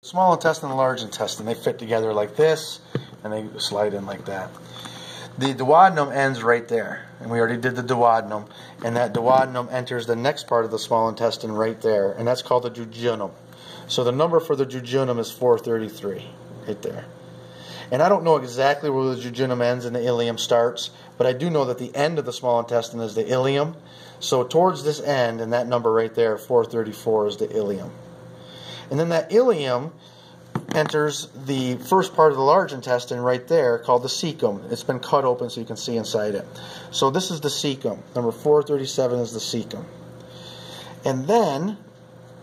Small intestine and large intestine, they fit together like this, and they slide in like that. The duodenum ends right there, and we already did the duodenum, and that duodenum enters the next part of the small intestine right there, and that's called the jejunum. So the number for the jejunum is 433, right there. And I don't know exactly where the jejunum ends and the ileum starts, but I do know that the end of the small intestine is the ileum. So towards this end, and that number right there, 434, is the ileum. And then that ileum enters the first part of the large intestine right there called the cecum. It's been cut open so you can see inside it. So this is the cecum. Number 437 is the cecum. And then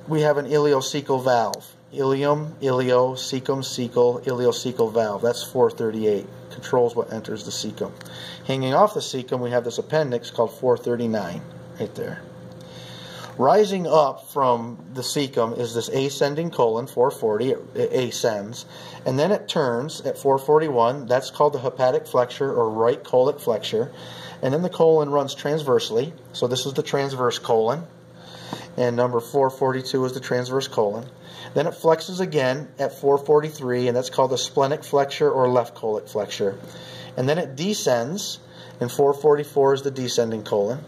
we have an ileocecal valve. Ileum, ileo, cecum, cecal, ileocecal valve. That's 438. Controls what enters the cecum. Hanging off the cecum, we have this appendix called 439 right there. Rising up from the cecum is this ascending colon, 440, it ascends, and then it turns at 441. That's called the hepatic flexure or right colic flexure, and then the colon runs transversely, so this is the transverse colon, and number 442 is the transverse colon. Then it flexes again at 443, and that's called the splenic flexure or left colic flexure, and then it descends, and 444 is the descending colon.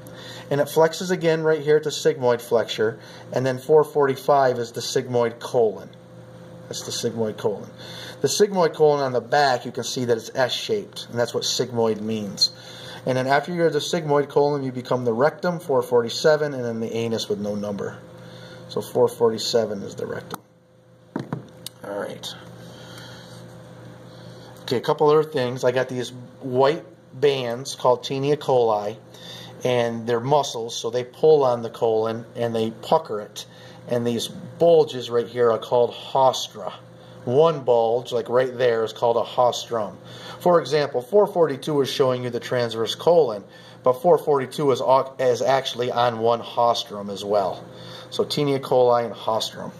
And it flexes again right here at the sigmoid flexure, and then 445 is the sigmoid colon. That's the sigmoid colon. The sigmoid colon on the back, you can see that it's S-shaped, and that's what sigmoid means. And then after you're the sigmoid colon, you become the rectum, 447, and then the anus with no number. So 447 is the rectum. All right. Okay, a couple other things. I got these white bands called tinea coli, and they're muscles, so they pull on the colon and they pucker it. And these bulges right here are called haustra. One bulge, like right there, is called a haustrum. For example, 442 is showing you the transverse colon, but 442 is actually on one haustrum as well. So tinea coli and haustrum.